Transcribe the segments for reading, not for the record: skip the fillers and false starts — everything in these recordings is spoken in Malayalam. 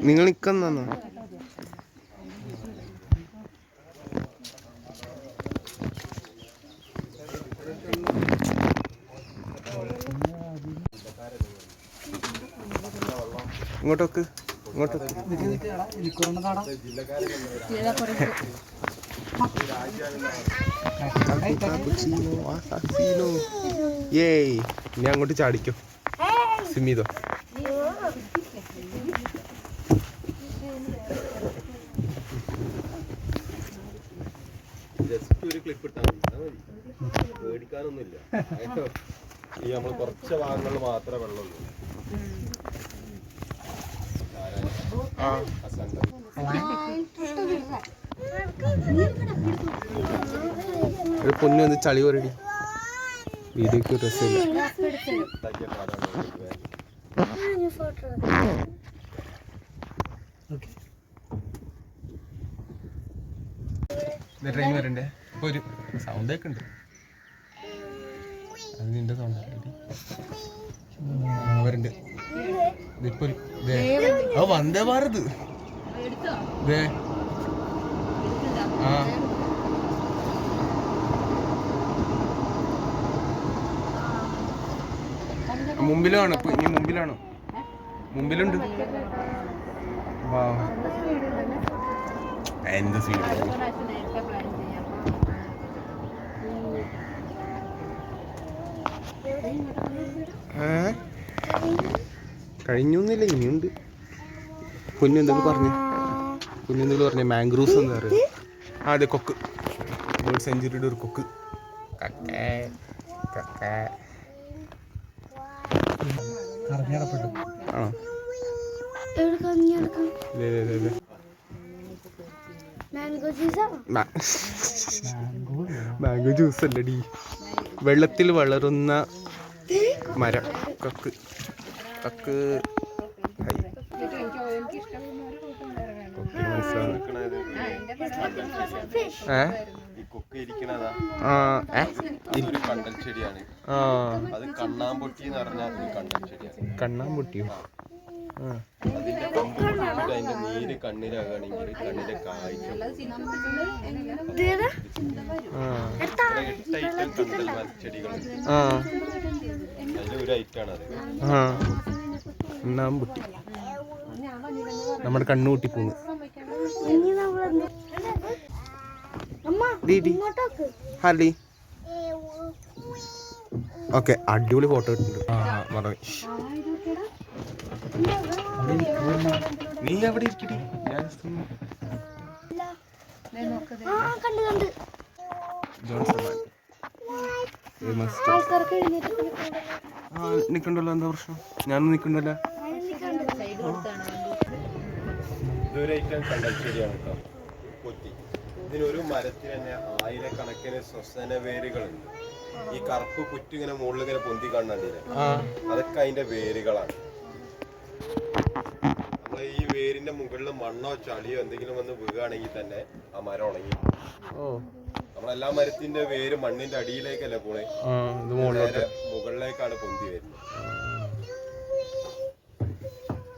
നിങ്ങൾ നിൽക്കുന്നോ? ഇങ്ങോട്ടൊക്കെ ഇങ്ങോട്ടൊക്കെ ഇനി അങ്ങോട്ട് ചാടിക്കോ സിമിതോ. ജസ്റ്റ് ഒരു ക്ലിപ്പ് ഇട്ടാൽ മതി, പേടിക്കാനൊന്നുമില്ല. ഈ നമ്മൾ കുറച്ച് ഭാഗങ്ങളിൽ മാത്രമേ വെള്ളമുള്ളൂ. ഒരു പൊന്നു വന്ന് ചളി പറയടി, വീഡിയോക്ക് രസമില്ല. ട്രെയിൻ വരണ്ടേ? ഇപ്പൊ ഒരു സൗണ്ട് ഒക്കെ ഉണ്ട്, അത് നിന്റെ സൗണ്ട് വരണ്ട്. ഇപ്പൊ വന്ദേ ഭാരത് ആ മുമ്പിലാണോ? ഇപ്പൊ ഇനി മുമ്പിലാണോ? മുമ്പിലുണ്ട്. എന്ത് സ്പീഡ്! കഴിഞ്ഞൊന്നുമില്ല, ഇനിയുണ്ട്. കുഞ്ഞെന്തെങ്കിലും പറഞ്ഞു മാംഗ്രൂസ് എന്ന് പറയുന്നത്. ആ അതെ, കൊക്ക്, ബേർഡ് സെഞ്ചുറിയുടെ ഒരു കൊക്ക്. ആണോ? മാംഗോ ജ്യൂസ് അല്ലടി, വെള്ളത്തിൽ വളരുന്ന മരം. കക്ക് കക്ക് കണ്ടൽ ചെടിയാണ്. അത് കണ്ണാമ്പൊട്ടി എന്ന് പറഞ്ഞാൽ കണ്ടൽ ചെടിയാണ്. കണ്ണാമ്പൊട്ടിയോ? അതിന്റെ കമ്പ് പൊട്ടിച്ചിട്ട് അതിന്റെ നീര് കണ്ണിലാകുകയാണെങ്കിൽ കണ്ണിന്റെ കാഴ്ച. 8 ഐറ്റം കണ്ടൽ ചെടികളുണ്ട്, അതിലൊരു ഐറ്റാണ് അത്. കണ്ണാമ്പൊട്ടി നമ്മുടെ കണ്ണുകൂട്ടി പോന്ന്. ഹാർലി ഓക്കെ, അടിപൊളി ഫോട്ടോ ഇട്ടുണ്ട്. നീ എവിടെ ഇരിക്കടി? നിക്കണ്ടല്ലോ, എന്താ പ്രശ്നം? ഞാനൊന്നും നിക്കണ്ടല്ലോ. ഇതൊരു ഐറ്റം കണ്ടൽ ചെടിയാണ് കേട്ടോ, കൊത്തി. ഇതിനൊരു മരത്തിന് തന്നെ ആയിരക്കണക്കിന് ശ്വസന വേരുകളുണ്ട്. ഈ കറുപ്പ് കുറ്റി ഇങ്ങനെ മുകളിൽ ഇങ്ങനെ പൊന്തി കാണണ്ടില്ലേ, അതൊക്കെ അതിന്റെ വേരുകളാണ്. നമ്മള് ഈ വേരിന്റെ മുകളിൽ മണ്ണോ ചളിയോ എന്തെങ്കിലും വന്ന് വീഴുകയാണെങ്കിൽ തന്നെ ആ മരം ഉണങ്ങി. നമ്മളെല്ലാ മരത്തിന്റെ വേര് മണ്ണിന്റെ അടിയിലേക്കല്ലേ പോണേ, മുകളിലേക്കാണ് പൊന്തി വരുന്നത്.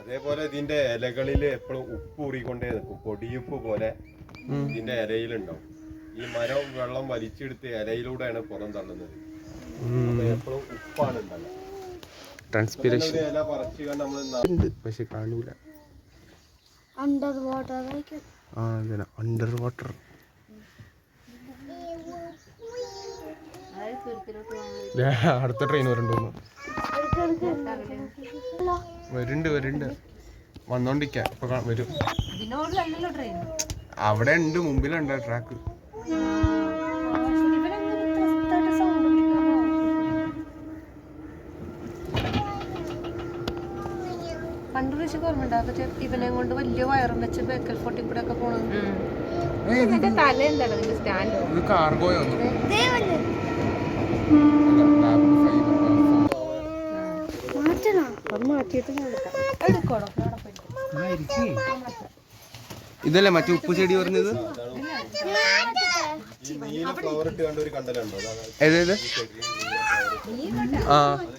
അതേപോലെ ഇതിന്റെ ഇലകളിൽ എപ്പോഴും ഉപ്പ് ഊറിക്കൊണ്ടേ നിൽക്കും, പൊടിയുപ്പ് പോലെ ഇതിന്റെ ഇലയിലുണ്ടാവും. ഈ മരം വെള്ളം വലിച്ചെടുത്ത് ഇലയിലൂടെയാണ് പുറം തള്ളുന്നത്. എപ്പോഴും ഉപ്പാണ് ഉണ്ടാകുക. ഇല പറിച്ചു കണ്ട് നമ്മൾ പക്ഷെ കാണൂല. അണ്ടർ വാട്ടർ അടുത്ത ട്രെയിൻ വരുന്നുണ്ട് വന്നോണ്ടിരിക്ക. ഇപ്പൊ വരും. അവിടെ ഉണ്ട്, മുമ്പിലുണ്ട് ട്രാക്ക്. പണ്ട് പ്രാവശ്യം ഓർമ്മ ഇവനെ കൊണ്ട് വലിയ വയറും വെച്ച് ബേക്കൽ ഫോർട്ടി കൂടെ ഒക്കെ പോണത്. തല എന്താണ് ഇതിന്റെ സ്റ്റാൻഡ്? കാർഗോയൊന്നും മാറ്റിയിട്ട് എടുക്കണോ? ഇതല്ലേ മറ്റേ ഉപ്പ് ചെടി പറഞ്ഞത്? ഈ നീല ഫ്ലവർ ഇട്ട് കണ്ട ഒരു കണ്ടലുണ്ടോ? ഏതേത്? ആ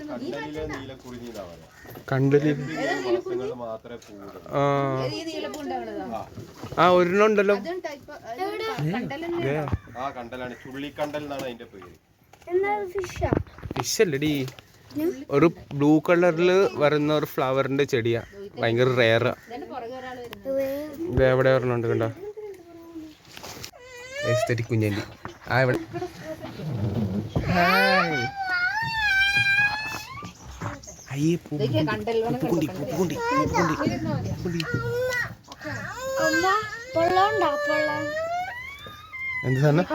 കണ്ടലിലെ നീലക്കുറിഞ്ഞി എന്നാ പറയാ. കണ്ടല്. മാസങ്ങളിൽ മാത്രമേ പൂവുള്ളൂ. ആ ഒരെണ്ണം ഉണ്ടല്ലോ. ആ കണ്ടലാണ്, ചുള്ളിക്കണ്ടൽ എന്നാണ് അതിന്റെ പേര്. ഫിഷ് അല്ലടി, ഒരു ബ്ലൂ കളറില് വരുന്ന ഒരു ഫ്ലവറിന്റെ ചെടിയാ, ഭയങ്കര റെയറാ. എവിടെ ഒരെണ്ണുണ്ട് കണ്ടോ, എസ്തെറ്റിക് കുഞ്ഞാണ്ടി. ആ ഇവിടെ എന്ത് സാധനം?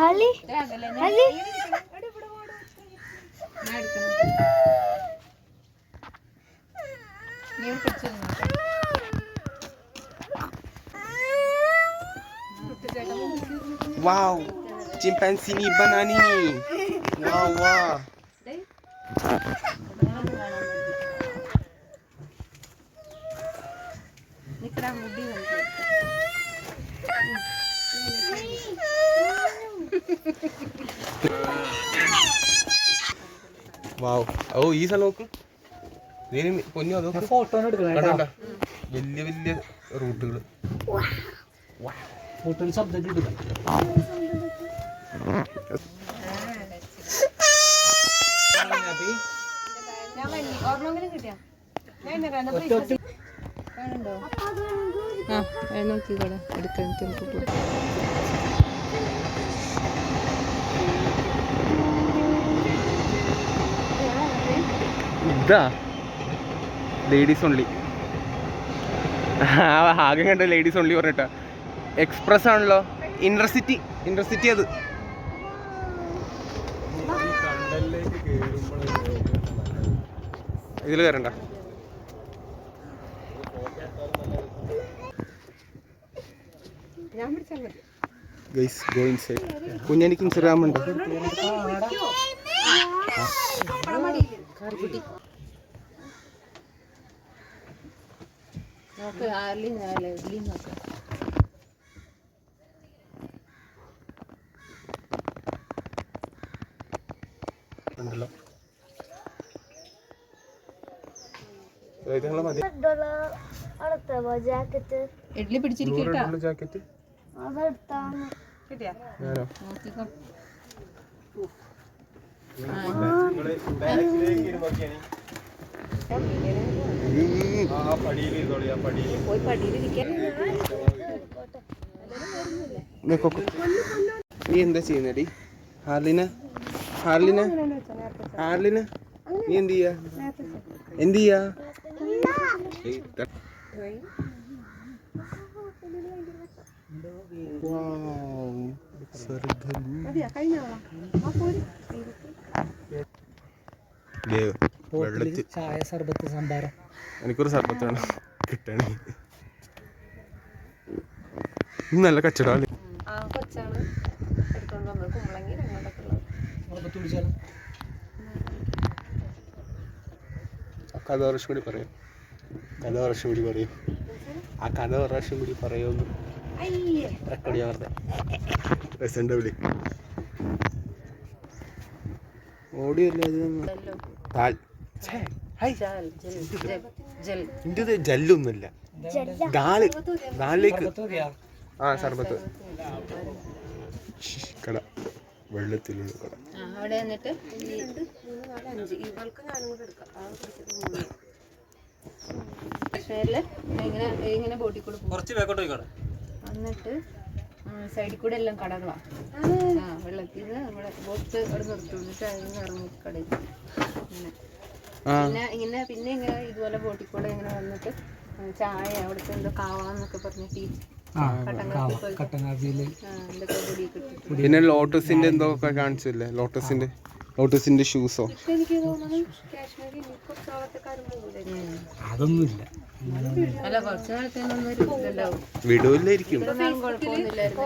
Wow, chimpanzee ni banani ni. Wow, wow. Wow. ഓ ഈ സ്ഥലം നോക്ക്, പൊന്നു അതൊക്കെ ഫോട്ടോ എടുക്കണ്ട. വലിയ വലിയ റൂട്ടുകൾ. ശബ്ദം കിട്ടുക. നോക്കിക്കോളെ എടുക്കാൻ. ഇതാ ലേഡീസ് ഓൺലി. ആകെ കണ്ട ലേഡീസ് ഓൺലി പറഞ്ഞിട്ടാ. എക്സ്പ്രസ് ആണല്ലോ, ഇന്റർസിറ്റി അത്. ഇതിൽ കയറണ്ട. Guys go inside. കുഞ്ഞെനിക്ക് ഇൻസ്റ്റാഗ്രാം ഉണ്ട്. നോക്ക് ആർലി നോക്ക്. ഇഡ്ലി പിടിച്ചിരിക്കട്ടോ. ജാക്കറ്റ് കിട്ടിയാ നോക്കിക്കോ. ബാക്കിലേക്ക് ഇരുന്നോക്കിയാണ് ആ പടിയിൽ ഇരുന്നോളി. ആ പടിയിൽ പോയി പടിയിലിരിക്കാൻ. നീ എന്താ ചെയ്യുന്നടി ഹാർലിന? നീ എന്ത് ചെയ്യാ? ചായ സർബത്ത് സംഭാരം. എനിക്കൊരു സർബത്ത് വേണം കിട്ടണേ. നല്ല കച്ചവടം. കൊച്ചാണ് എടുത്തോണ്ട് വന്നത് കുമ്പളങ്ങി അങ്ങോട്ടൊക്കെ ഉള്ളത്. കഥ വർഷം കൂടി പറയും. ആ കഥ വർഷം കൂടി പറയുമെന്ന് റെക്കോർഡ് ചെയ്യാൻ പറഞ്ഞ ഓഡിയോ അല്ലേ. ജല്ലൊന്നുമില്ല, ദാലിലേക്ക്. ആ സർബത്ത് കട, വെള്ളത്തിലുള്ള കട. അവിടെ എന്നിട്ട് ഇങ്ങനെ ബോട്ടിൽ കൂടെ കുറച്ച് വേക്കോട്ട് പോയിക്കോട്ടെ. എന്നിട്ട് സൈഡിൽ കൂടെ എല്ലാം കടകളാണ്. വെള്ളത്തിൽ നിന്ന് നമ്മുടെ ബോട്ട് അവിടെ നിർത്തിട്ട് അതിന് ഇറങ്ങി കടയിൽ പിന്നെ ഇങ്ങനെ ഇതുപോലെ ബോട്ടിൽ കൂടെ ഇങ്ങനെ വന്നിട്ട് ചായ അവിടുത്തെ എന്തോ കാവാന്നൊക്കെ പറഞ്ഞ ടീ പിന്നെ ലോട്ടസിന്റെ എന്തോ ഒക്കെ കാണിച്ചില്ലേ, ലോട്ടസിന്റെ ഷൂസോ. എനിക്ക് തോന്നുന്നു കാശ്മീരി അതൊന്നുമില്ല. അല്ല കുറച്ച് നാളത്തേനൊന്നും വിടൂല്ലായിരിക്കും.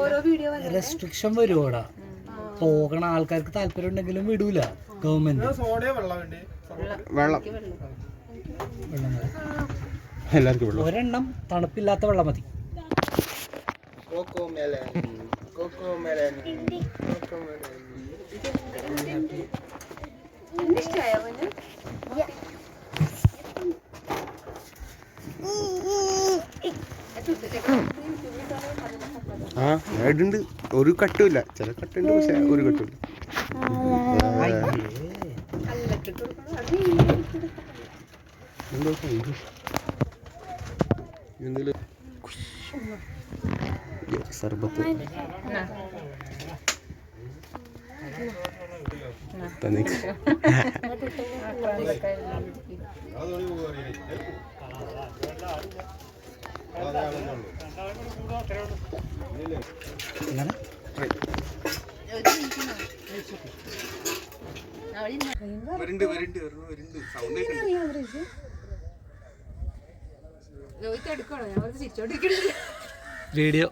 ഓരോ വീഡിയോ റെസ്ട്രിക്ഷൻ വരുവോടാ. പോകണ ആൾക്കാർക്ക് താല്പര്യം ഉണ്ടെങ്കിലും വിടൂല ഗവൺമെന്റ്. വെള്ളം എല്ലാവർക്കും വെള്ളം. ഒരെണ്ണം തണുപ്പില്ലാത്ത വെള്ളം മതി. ഇഷ്ടായോ അവന്? ആ ഇടുണ്ട്, ഒരു കട്ടുമില്ല. ചില കട്ടുണ്ട്, പക്ഷെ ഒരു കട്ടുമില്ല. സർബത്ത് തന്നിക്ക്. വീഡിയോ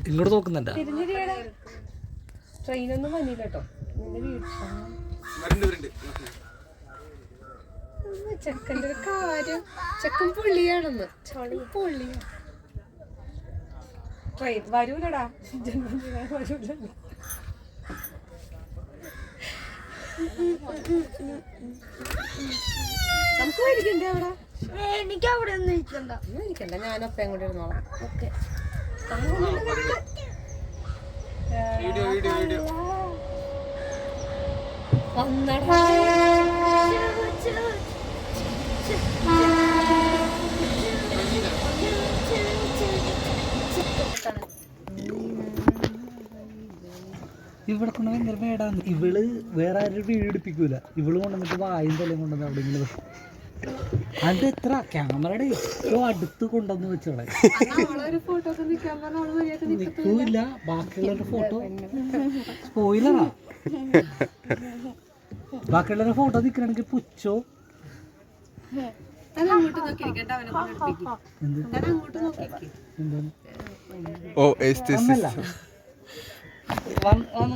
ഇങ്ങോട്ട് നോക്കുന്നുണ്ടാ? ട്രെയിനൊന്നും വന്നില്ല കേട്ടോ. ചെക്കൻ്റെ ഒരു കാര്യം, ചെക്കൻ പുള്ളിയാണെന്ന്. പുള്ളിയാ ട്രെയിൻ വരൂലടാ, വരൂല. നമുക്ക് മേടിക്കണ്ടേ അവിടെ? എനിക്ക് അവിടെ ഒന്നും ഇരിക്കണ്ട. മേടിക്കണ്ട, ഞാനൊപ്പം കൂടെ ഇരുന്നോളാം. ഓക്കെ. ഇവിടെ കൊണ്ട് ഭയങ്കര മേടാന്ന്. ഇവള് വേറെ ആരും വീടിപ്പിക്കൂല. ഇവള് കൊണ്ടുവന്നിട്ട് വായും തലയും കൊണ്ടുവന്ന് അവിടെ ഇങ്ങനെ അത് എത്ര ക്യാമറയുടെ ഏറ്റവും അടുത്ത് കൊണ്ടുവന്ന് വെച്ചോളെ നിൽക്കൂല. ബാക്കിയുള്ളവരുടെ ഫോട്ടോ സ്പോയിലറാ. ബാക്കിയുള്ളവരുടെ ഫോട്ടോ നിൽക്കണമെങ്കിൽ പുച്ചോ.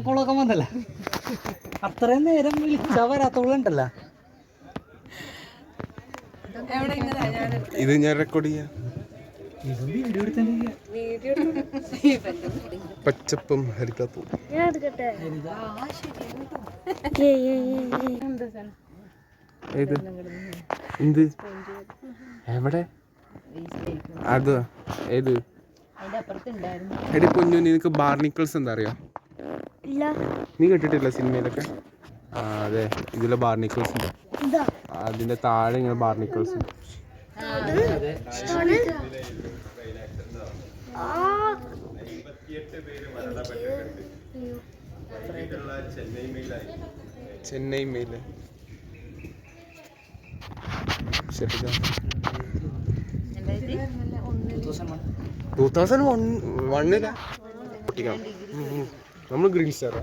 കൊളൊക്കെ വന്നല്ല. അത്രയും നേരം വിളിച്ചാ വരാത്തോളുണ്ടല്ലോ. ഇത് ഞാൻ റെക്കോർഡ് ചെയ്യാം. പച്ചപ്പും ഹരിക്കാത്തും. ഏത് എന്ത് എവിടെ അത് ഏത് എടി പൊന്നു, നിനക്ക് ബാർണിക്കിൾസ് എന്താ അറിയാ? നീ കേട്ടിട്ടില്ല സിനിമയിലൊക്കെ? ആ അതെ, ഇതിലെ ബാർണിക്കിൾസ് ഉണ്ട്. അതിന്റെ താഴെ ഇങ്ങനെ ബാർണിക്കിൾസ് ഉണ്ട്. ചെന്നൈ മെയില് 2001 നമ്മൾ ഗ്രീൻ സ്റ്റാർ.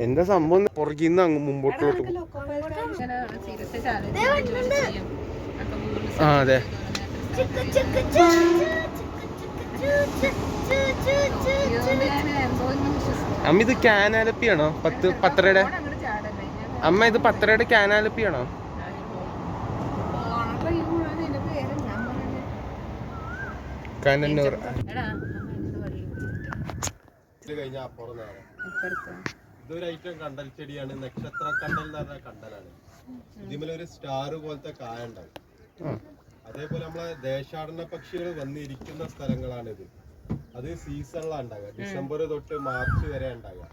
എന്താ സംഭവം? പുറകിന്ന് അങ്ങ് മുമ്പോട്ടോട്ട്. ആ അതെ. അമ്മ ഇത് കാനാലപ്പിയാണോ? 10 അമ്മ ഇത് 10 കാനാലപ്പിയാണോ? കനന്നൂർ. ഇതൊരു ഐറ്റം കണ്ടൽ ചെടിയാണ്. നക്ഷത്ര കണ്ടൽ എന്ന് പറഞ്ഞ കണ്ടലാണ്. ഇതിമേലൊരു സ്റ്റാർ പോലത്തെ കായ ഉണ്ടാവും. അതേപോലെ നമ്മളെ ദേശാടന പക്ഷികൾ വന്നിരിക്കുന്ന സ്ഥലങ്ങളാണിത്. അത് സീസണിലാണ് ഉണ്ടാകുക. ഡിസംബർ തൊട്ട് മാർച്ച് വരെ ഉണ്ടാകുക.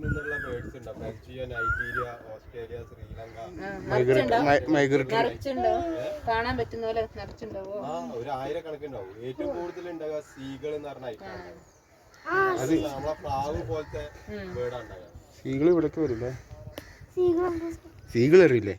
നിന്നുള്ള ബേർഡ്സ് ഉണ്ടാവും. Belgia, Nigeria, Australia, Sri Lanka. കാണാൻ പറ്റുന്ന പോലെ നിറച്ചുണ്ടാവോ? ആ, ഒരു 1000 കണക്കുണ്ടാവും. ഏറ്റവും കൂടുതൽ ഉണ്ടാകുക സീകൾ എന്ന് പറഞ്ഞ ഐറ്റം. അത് നമ്മളെ പ്രാവ് പോലത്തെ ബേർഡാണ് ഉണ്ടാകുക. സീകൾ ഇവിടേക്ക് വരില്ലേ? സീകൾ അറിയില്ലേ?